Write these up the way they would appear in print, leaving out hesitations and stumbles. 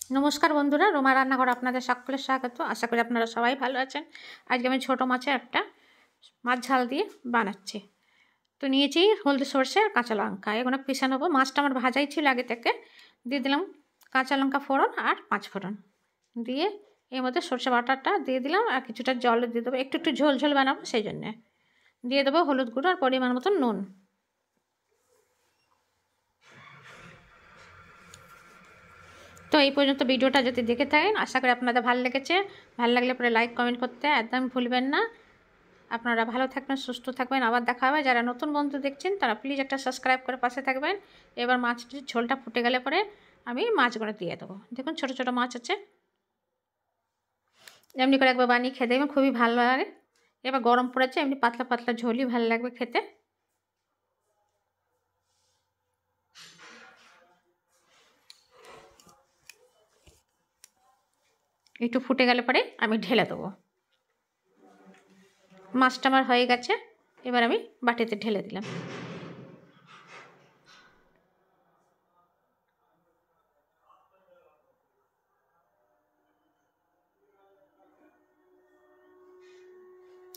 নমস্কার বন্ধুরা, রোমা রান্নাঘর আপনাদের সকলের স্বাগত। আশা করি আপনারা সবাই ভালো আছেন। আজকে আমি ছোটো মাছের একটা মাছ ঝাল দিয়ে বানাচ্ছি। তো নিয়েছি হলদি, সরষে আর কাঁচা লঙ্কা, এগুলো পিষে নেবো। মাছটা আমার ভাজাই ছিল আগে থেকে। দিয়ে দিলাম কাঁচা লঙ্কা ফোড়ন আর 5 ফোড়ন দিয়ে এর মধ্যে সরষে বাটাটা দিয়ে দিলাম আর কিছুটা জল দিয়ে দেবো, একটু একটু ঝোল ঝোল বানাবো সেই জন্যে। দিয়ে দেবো হলুদ গুঁড়ো আর পরিমাণ মতো নুন। তো এই পর্যন্ত ভিডিওটা যদি দেখে থাকেন আশা করি আপনাদের ভালো লেগেছে। ভালো লাগলে পরে লাইক কমেন্ট করতে একদম ভুলবেন না। আপনারা ভালো থাকবেন, সুস্থ থাকবেন, আবার দেখা হবে। যারা নতুন বন্ধু দেখছেন তারা প্লিজ একটা সাবস্ক্রাইব করে পাশে থাকবেন। এবার মাছটির ঝোলটা ফুটে গেলে পরে আমি মাছগুলো দিয়ে দেবো। দেখুন ছোটো ছোটো মাছ আছে, এমনি করে একবার বানিয়ে খেতে দেখবেন খুবই ভালো লাগে। এবার গরম পড়েছে, এমনি পাতলা পাতলা ঝোলই ভালো লাগবে খেতে। একটু ফুটে গেলে পরে আমি ঢেলে দেবো। মাছটা আমার হয়ে গেছে, এবার আমি বাটিতে ঢেলে দিলাম।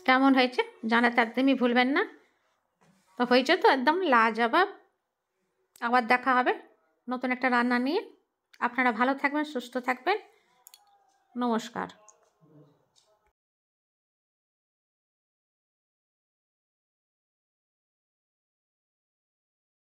কেমন হয়েছে জানাতে একদমই ভুলবেন না। তো হয়েছে তো একদম লাজবাব। আবার দেখা হবে নতুন একটা রান্না নিয়ে। আপনারা ভালো থাকবেন, সুস্থ থাকবেন। নমস্কার।